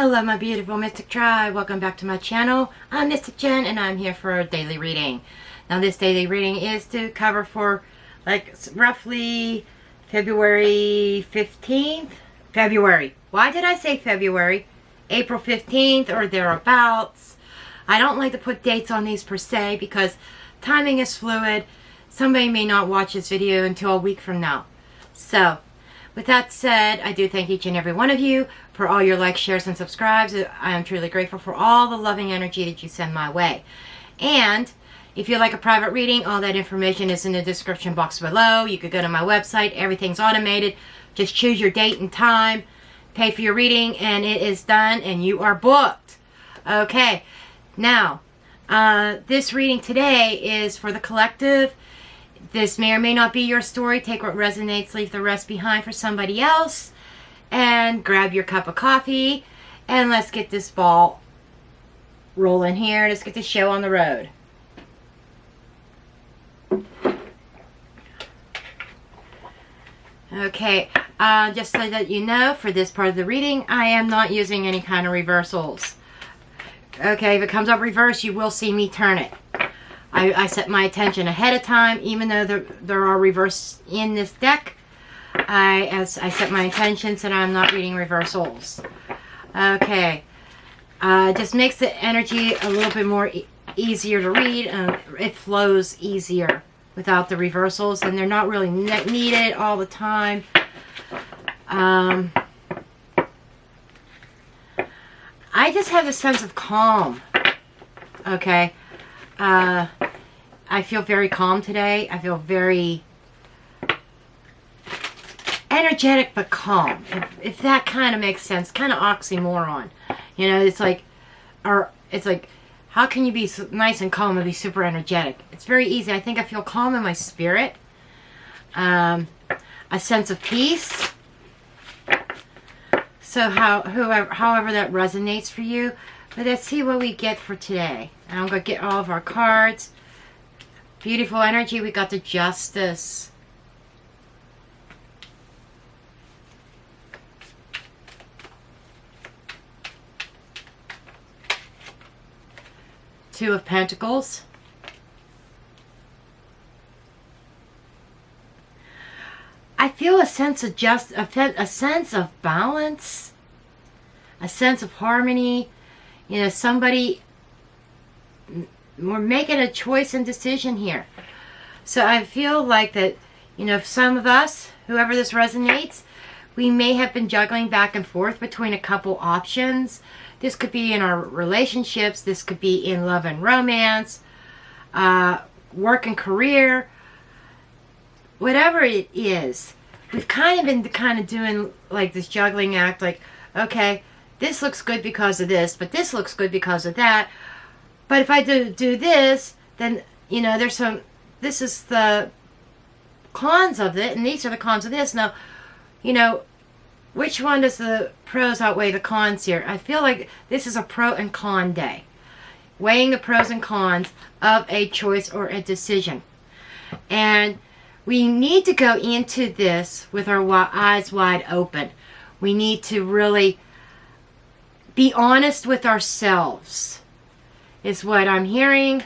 Hello my beautiful Mystic Tribe, welcome back to my channel. I'm Mystic Jen and I'm here for a daily reading. Now this daily reading is to cover for like roughly February 15th. February. Why did I say February? April 15th or thereabouts. I don't like to put dates on these per se because timing is fluid. Somebody may not watch this video until a week from now. So, with that said, I do thank each and every one of you for all your likes, shares, and subscribes. I am truly grateful for all the loving energy that you send my way. And if you'd like a private reading, all that information is in the description box below. You could go to my website. Everything's automated. Just choose your date and time, pay for your reading, and it is done, and you are booked. Okay. Now, this reading today is for the collective. This may or may not be your story. Take what resonates, leave the rest behind for somebody else. And grab your cup of coffee. And let's get this ball rolling here. Let's get the show on the road. Okay, just so that you know, for this part of the reading, I am not using any kind of reversals. Okay, if it comes up reverse, you will see me turn it. I set my attention ahead of time, even though there are reverse in this deck. I set my intentions and I'm not reading reversals. Okay, just makes the energy a little bit more easier to read. It flows easier without the reversals, and they're not really needed all the time. I just have a sense of calm. Okay. I feel very calm today. I feel very energetic but calm. If that kind of makes sense. Kind of oxymoron. You know, it's like how can you be nice and calm and be super energetic? It's very easy. I think I feel calm in my spirit. A sense of peace. So however that resonates for you. But let's see what we get for today. And I'm going to get all of our cards. Beautiful energy. We got the Justice. Two of Pentacles. I feel a sense of a sense of balance, a sense of harmony. You know, somebody, we're making a choice and decision here. So I feel like that, you know, some of us, whoever this resonates, we may have been juggling back and forth between a couple options. This could be in our relationships. This could be in love and romance, work and career, whatever it is. We've kind of been doing like this juggling act, like, okay, this looks good because of this, but this looks good because of that. But if I do this, then, you know, this is the cons of it, and these are the cons of this. Now, you know, which one does the pros outweigh the cons here? I feel like this is a pro and con day. Weighing the pros and cons of a choice or a decision. And we need to go into this with our eyes wide open. We need to really be honest with ourselves, is what I'm hearing.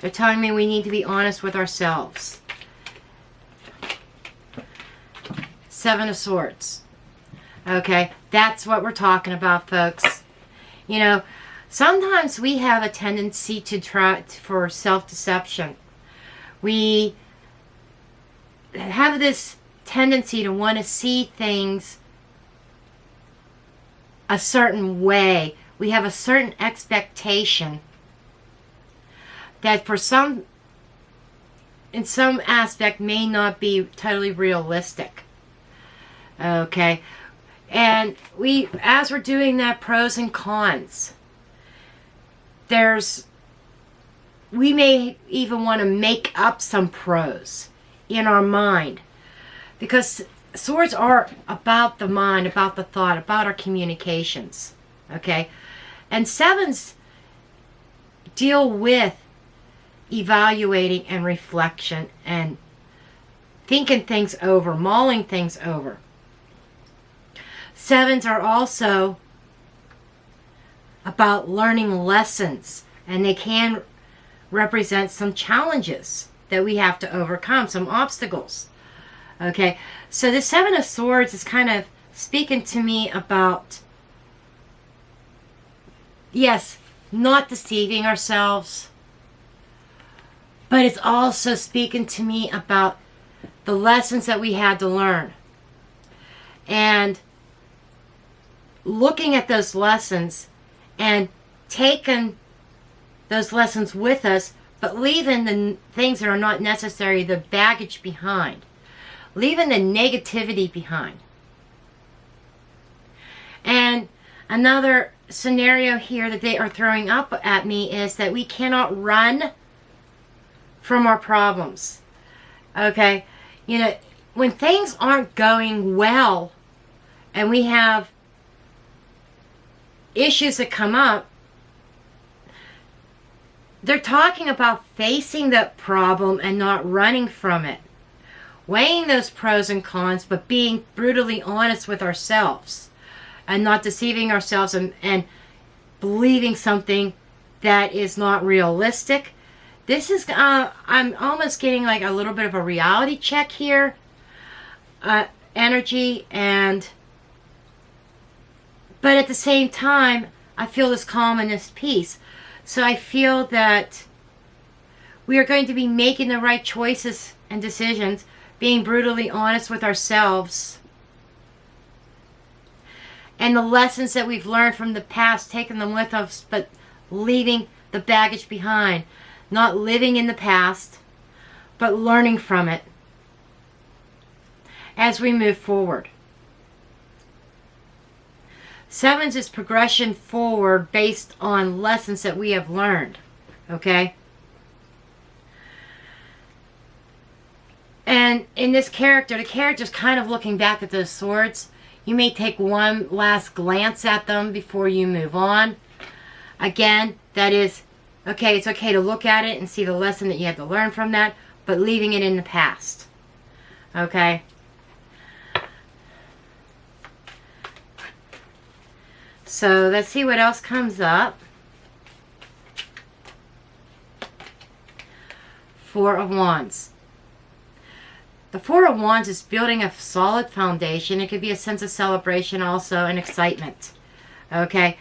They're telling me we need to be honest with ourselves. Seven of Swords. Okay, that's what we're talking about, folks. You know, sometimes we have a tendency to try for self-deception. We have this tendency to want to see things a certain way. We have a certain expectation that for some, in some aspect, may not be totally realistic. Okay, and as we're doing that, pros and cons, we may even want to make up some pros in our mind, because swords are about the mind, about the thought, about our communications. Okay, and sevens deal with evaluating and reflection and thinking things over, mulling things over. Sevens are also about learning lessons, and they can represent some challenges that we have to overcome, some obstacles. Okay, so the Seven of Swords is kind of speaking to me about, yes, not deceiving ourselves, but it's also speaking to me about the lessons that we had to learn. And looking at those lessons and taking those lessons with us, but leaving the things that are not necessary, the baggage behind. Leaving the negativity behind. And another scenario here that they are throwing up at me is that we cannot run from our problems. Okay? You know, when things aren't going well and we have issues that come up, they're talking about facing that problem and not running from it. Weighing those pros and cons, but being brutally honest with ourselves and not deceiving ourselves and believing something that is not realistic. This is, I'm almost getting like a little bit of a reality check here. Energy, but at the same time, I feel this calm and this peace. So I feel that we are going to be making the right choices and decisions, being brutally honest with ourselves, and the lessons that we've learned from the past, taking them with us, but leaving the baggage behind. Not living in the past, but learning from it as we move forward. Sevens is progression forward based on lessons that we have learned. Okay? And in this character, the character's kind of looking back at those swords. You may take one last glance at them before you move on. Again, that is, okay, it's okay to look at it and see the lesson that you had to learn from that, but leaving it in the past. Okay? So let's see what else comes up. Four of Wands. The Four of Wands is building a solid foundation. It could be a sense of celebration also and excitement. Okay?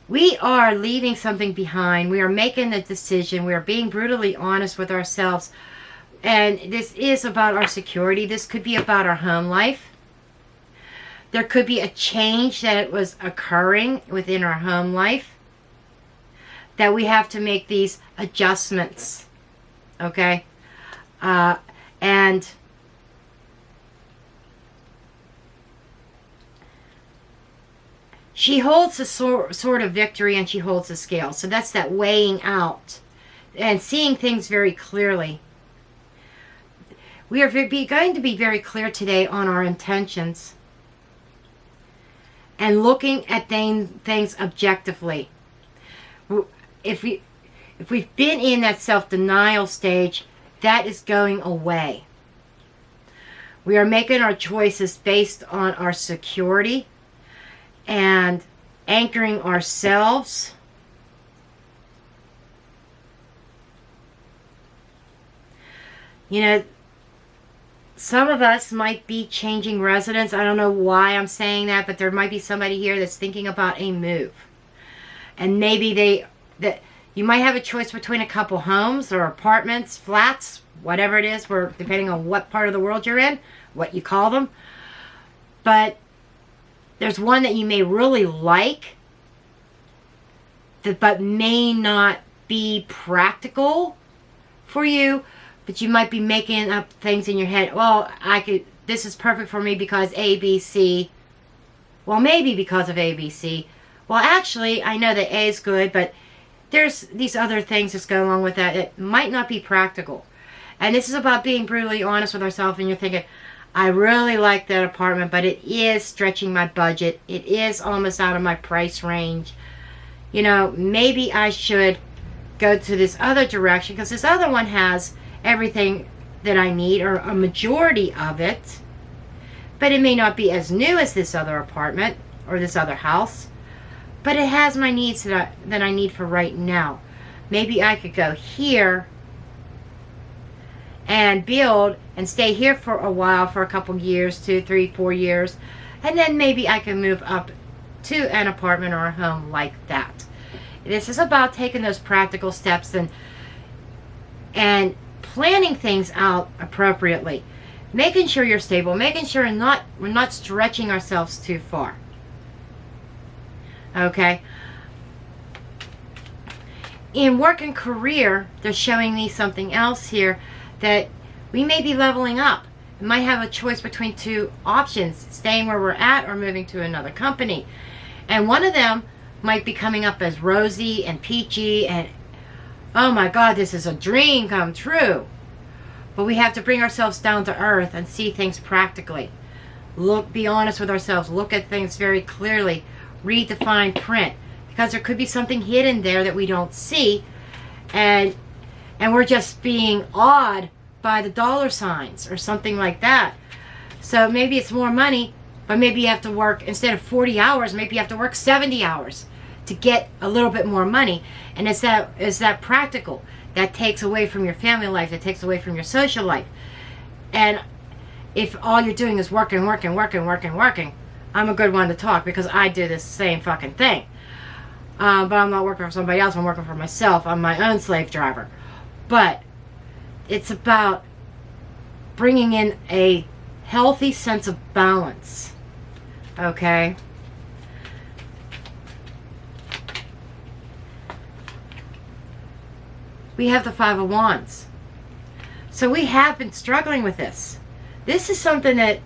We are leaving something behind. We are making a decision. We are being brutally honest with ourselves. And this is about our security. This could be about our home life. There could be a change that was occurring within our home life, that we have to make these adjustments. Okay? And she holds the sword of victory, and she holds the scale. So that's that weighing out and seeing things very clearly. We are going to be very clear today on our intentions and looking at things objectively. If we've been in that self-denial stage, that is going away. We are making our choices based on our security and anchoring ourselves. You know, some of us might be changing residence. I don't know why I'm saying that, but there might be somebody here that's thinking about a move. And maybe you might have a choice between a couple homes or apartments, flats, whatever it is, depending on what part of the world you're in, what you call them. But there's one that you may really like, but may not be practical for you. But you might be making up things in your head. Well, this is perfect for me because A, B, C. Well, maybe because of A, B, C. Well, actually, I know that A is good, but there's these other things that's going along with that. It might not be practical. And this is about being brutally honest with ourselves, and you're thinking, I really like that apartment, but it is stretching my budget. It is almost out of my price range. You know, maybe I should go to this other direction because this other one has everything that I need, or a majority of it, but it may not be as new as this other apartment or this other house, but it has my needs that I need for right now. Maybe I could go here and build and stay here for a while, for a couple years, 2, 3, 4 years, and then maybe I can move up to an apartment or a home like that. This is about taking those practical steps and planning things out appropriately, making sure you're stable, making sure we're not stretching ourselves too far. Okay. In work and career, they're showing me something else here, that we may be leveling up. We might have a choice between two options, staying where we're at or moving to another company. And one of them might be coming up as rosy and peachy and, oh my God, this is a dream come true. But we have to bring ourselves down to earth and see things practically. Be honest with ourselves. Look at things very clearly. Read the fine print. Because there could be something hidden there that we don't see. And we're just being awed by the dollar signs or something like that. So maybe it's more money, but maybe you have to work, instead of 40 hours, maybe you have to work 70 hours to get a little bit more money. And is that practical? That takes away from your family life. That takes away from your social life. And if all you're doing is working, I'm a good one to talk, because I do this same fucking thing. But I'm not working for somebody else. I'm working for myself. I'm my own slave driver. But it's about bringing in a healthy sense of balance. Okay? We have the Five of Wands. So we have been struggling with this. This is something that,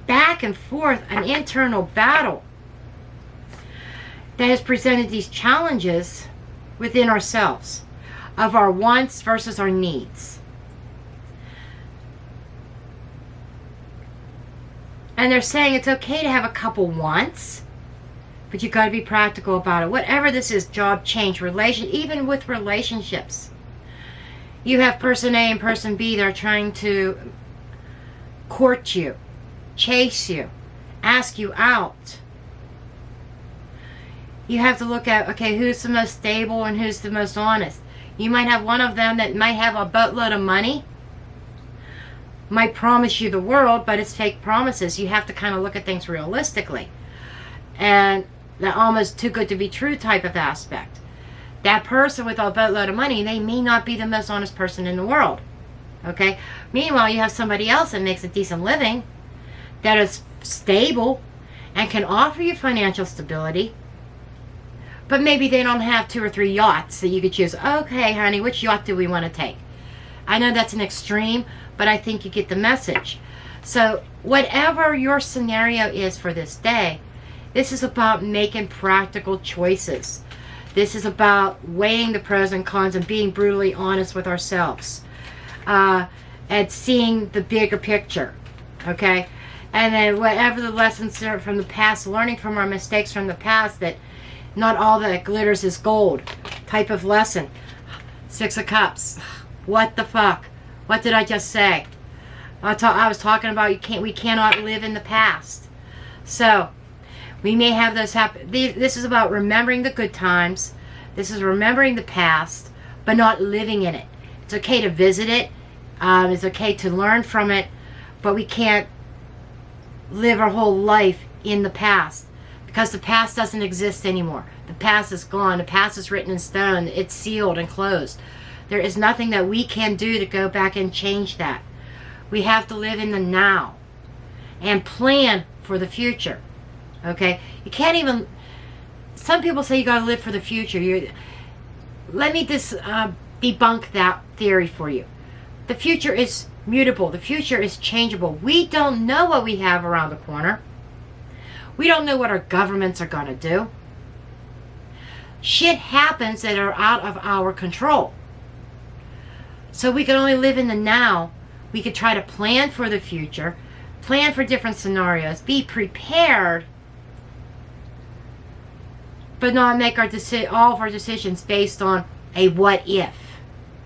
back and forth, an internal battle that has presented these challenges within ourselves of our wants versus our needs. And they're saying it's okay to have a couple wants, but you got to be practical about it. Whatever this is, job change, even with relationships. You have person A and person B that are trying to court you, chase you, ask you out. You have to look at, okay, who's the most stable and who's the most honest. You might have one of them that might have a boatload of money, might promise you the world, but it's fake promises. You have to kind of look at things realistically. And that almost too good to be true type of aspect. That person with a boatload of money, they may not be the most honest person in the world. Okay? Meanwhile, you have somebody else that makes a decent living, that is stable, and can offer you financial stability. But maybe they don't have 2 or 3 yachts that you could choose. Okay, honey, which yacht do we want to take? I know that's an extreme, but I think you get the message. So whatever your scenario is for this day, this is about making practical choices. This is about weighing the pros and cons and being brutally honest with ourselves. And seeing the bigger picture. Okay? And then whatever the lessons are from the past, learning from our mistakes from the past, that not all that glitters is gold type of lesson. 6 of Cups. What the fuck? What did I just say? I was talking about we cannot live in the past. So, we may have those happen. This is about remembering the good times. This is remembering the past, but not living in it. It's okay to visit it. It's okay to learn from it, but we can't live our whole life in the past, because the past doesn't exist anymore. The past is gone. The past is written in stone. It's sealed and closed. There is nothing that we can do to go back and change that. We have to live in the now and plan for the future. Okay? You can't even... Some people say you got to live for the future. Let me just debunk that theory for you. The future is mutable. The future is changeable. We don't know what we have around the corner. We don't know what our governments are going to do. Shit happens that are out of our control. So we can only live in the now. We could try to plan for the future, plan for different scenarios, be prepared, but not make all of our decisions based on a what-if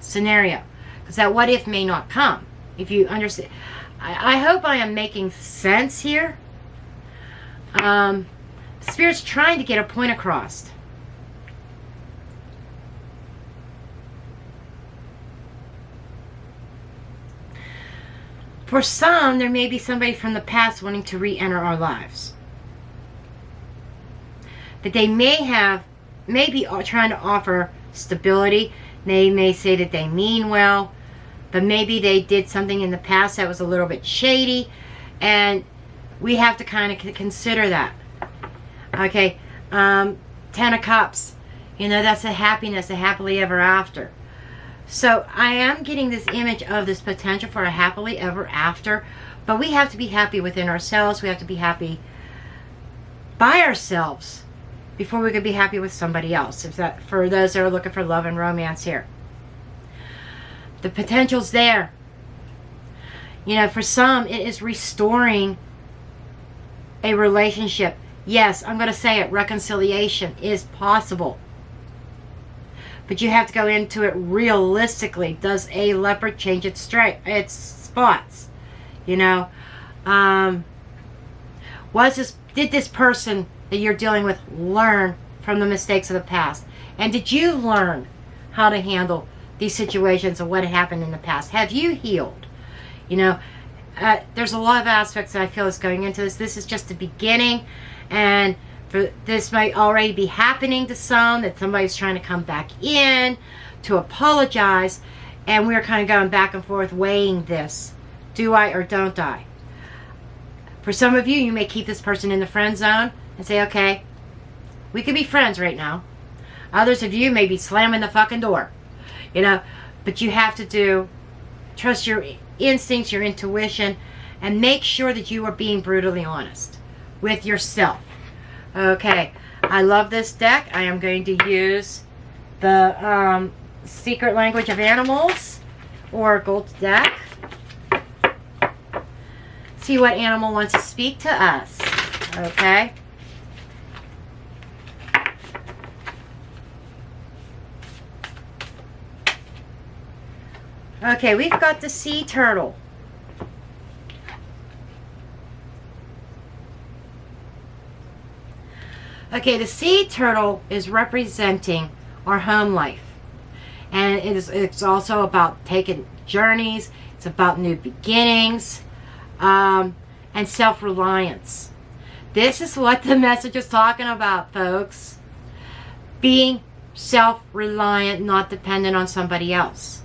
scenario. Because that what-if may not come. If you understand. I hope I am making sense here. Spirit's trying to get a point across. For some, there may be somebody from the past wanting to re-enter our lives. That they may be trying to offer stability. They may say that they mean well, but maybe they did something in the past that was a little bit shady, and we have to kind of consider that. Okay, Ten of Cups, you know, that's a happiness, a happily ever after. So I am getting this image of this potential for a happily ever after, but we have to be happy within ourselves. We have to be happy by ourselves before we could be happy with somebody else. If that, for those that are looking for love and romance here, the potential's there. You know, for some, it is restoring a relationship. Yes, I'm going to say it. Reconciliation is possible. But you have to go into it realistically. Does a leopard change its spots? You know, did this person that you're dealing with learn from the mistakes of the past? And did you learn how to handle these situations and what happened in the past? Have you healed? You know, there's a lot of aspects that I feel is going into this. This is just the beginning, and this might already be happening to some, that somebody's trying to come back in to apologize, and we're kind of going back and forth weighing this. Do I or don't I? For some of you, you may keep this person in the friend zone and say, okay, we could be friends right now. Others of you may be slamming the fucking door, you know, but you have to trust your instincts, your intuition, and make sure that you are being brutally honest with yourself. Okay, I love this deck. I am going to use the Secret Language of Animals Oracle deck. See what animal wants to speak to us. Okay. Okay, we've got the sea turtle. Okay, the sea turtle is representing our home life. And it's also about taking journeys. It's about new beginnings. And self-reliance. This is what the message is talking about, folks. Being self-reliant, not dependent on somebody else.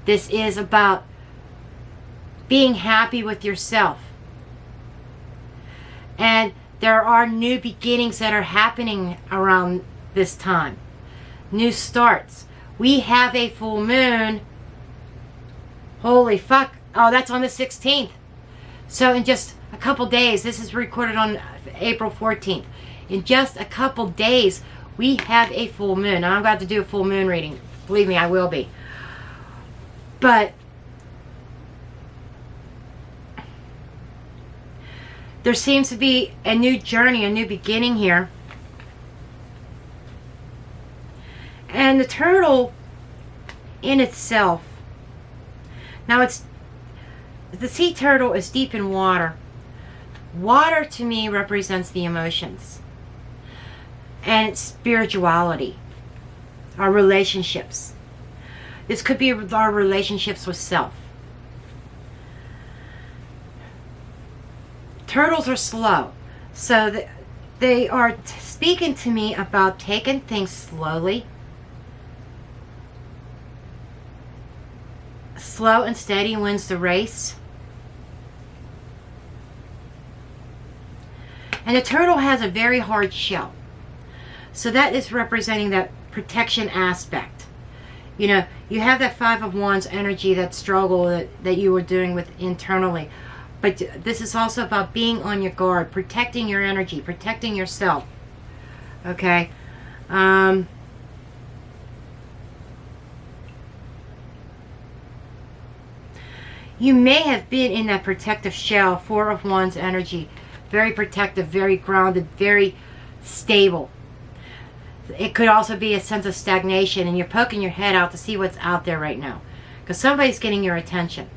This is about being happy with yourself. And there are new beginnings that are happening around this time. New starts. We have a full moon. Holy fuck. Oh, that's on the 16th. So in just a couple days, this is recorded on April 14th. In just a couple days, we have a full moon. And I'm about to do a full moon reading. Believe me, I will be. But there seems to be a new journey, a new beginning here. And the turtle in itself, now the sea turtle is deep in water. Water to me represents the emotions and it's spirituality, our relationships. This could be our relationships with self. Turtles are slow, so they are speaking to me about taking things slowly. Slow and steady wins the race. And the turtle has a very hard shell. So that is representing that protection aspect. You know, you have that Five of Wands energy, that struggle that you were doing with internally. But this is also about being on your guard, protecting your energy, protecting yourself. Okay? You may have been in that protective shell, Four of Wands energy. Very protective, very grounded, very stable. It could also be a sense of stagnation, and you're poking your head out to see what's out there right now. Because somebody's getting your attention.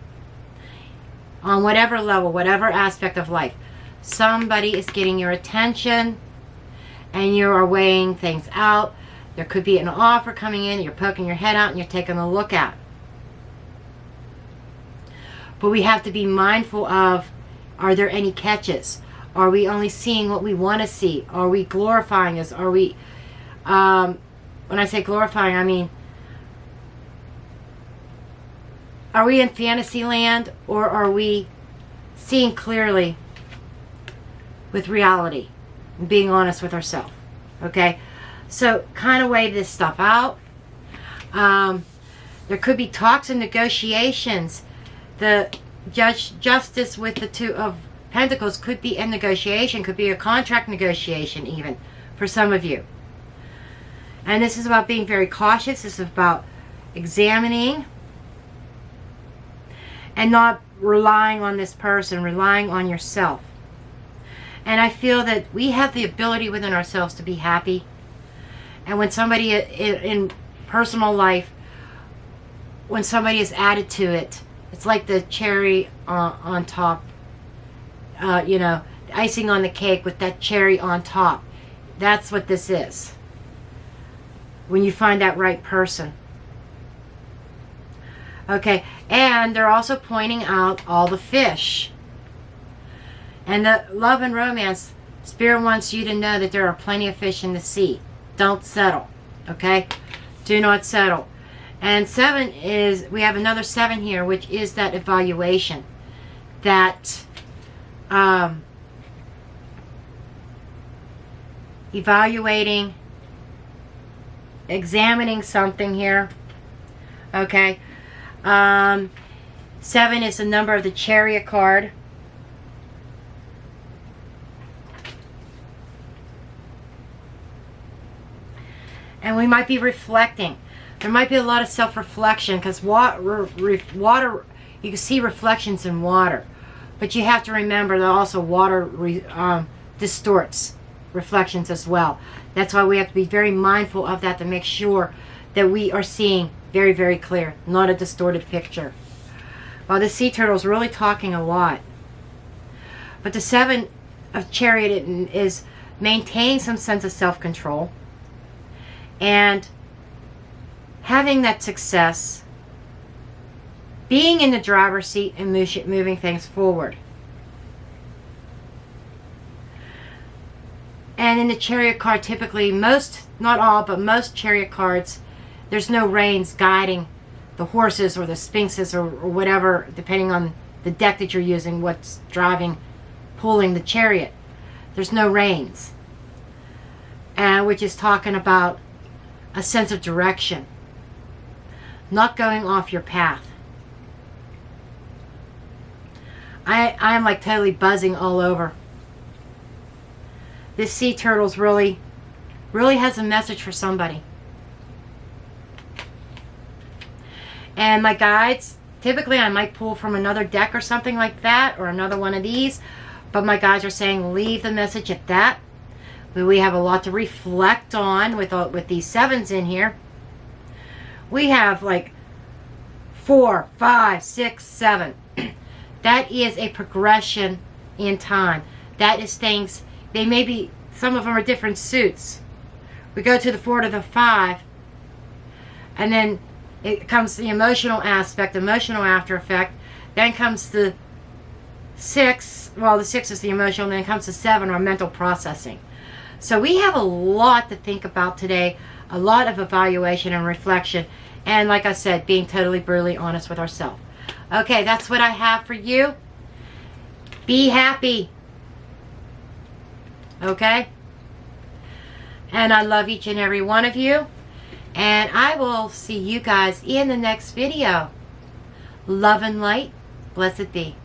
On whatever level, whatever aspect of life. Somebody is getting your attention. and you are weighing things out. There could be an offer coming in, you're poking your head out and you're taking a look at. But we have to be mindful of, are there any catches? Are we only seeing what we want to see? Are we glorifying this? Are we, when I say glorifying, I mean, are we in fantasy land, or are we seeing clearly with reality and being honest with ourselves? Okay, so kind of weigh this stuff out. There could be talks and negotiations. The justice with the Two of Pentacles could be a negotiation, could be a contract negotiation even for some of you. And this is about being very cautious. This is about examining and not relying on this person, relying on yourself. And I feel that we have the ability within ourselves to be happy. And when somebody in personal life, when somebody is added to it, it's like the cherry on top. You know, the icing on the cake with that cherry on top. That's what this is. When you find that right person. Okay, and they're also pointing out all the fish. And the love and romance, Spirit wants you to know that there are plenty of fish in the sea. Don't settle. Okay? Do not settle. And 7 is, we have another 7 here, which is that evaluation. That evaluating, examining something here. Okay. 7 is the number of the Chariot card. And we might be reflecting. There might be a lot of self-reflection, because water, you can see reflections in water. But you have to remember that also water distorts reflections as well. That's why we have to be very mindful of that, to make sure that we are seeing very, very clear, not a distorted picture. Well, the sea turtle is really talking a lot. But the 7 of Chariot is maintaining some sense of self-control and having that success, being in the driver's seat and moving things forward. And in the Chariot card, typically, most, not all, but most Chariot cards, there's no reins guiding the horses or the sphinxes or whatever, depending on the deck that you're using, what's driving, pulling the chariot. There's no reins. And which is talking about a sense of direction. Not going off your path. I'm like totally buzzing all over. This sea turtle's really has a message for somebody. And my guides, typically I might pull from another deck or something like that, or another one of these, but my guides are saying leave the message at that. We have a lot to reflect on with these 7s in here. We have like 4, 5, 6, 7. That is a progression in time. That is things, they may be, some of them are different suits. We go to the 4 to the 5, and then it comes the emotional aspect, emotional after effect. Then comes the 6, well, the 6 is the emotional, and then comes the 7, or mental processing. So we have a lot to think about today, a lot of evaluation and reflection, and like I said, being totally brutally honest with ourselves. Okay, that's what I have for you. Be happy. Okay? And I love each and every one of you. And I will see you guys in the next video. Love and light. Blessed be.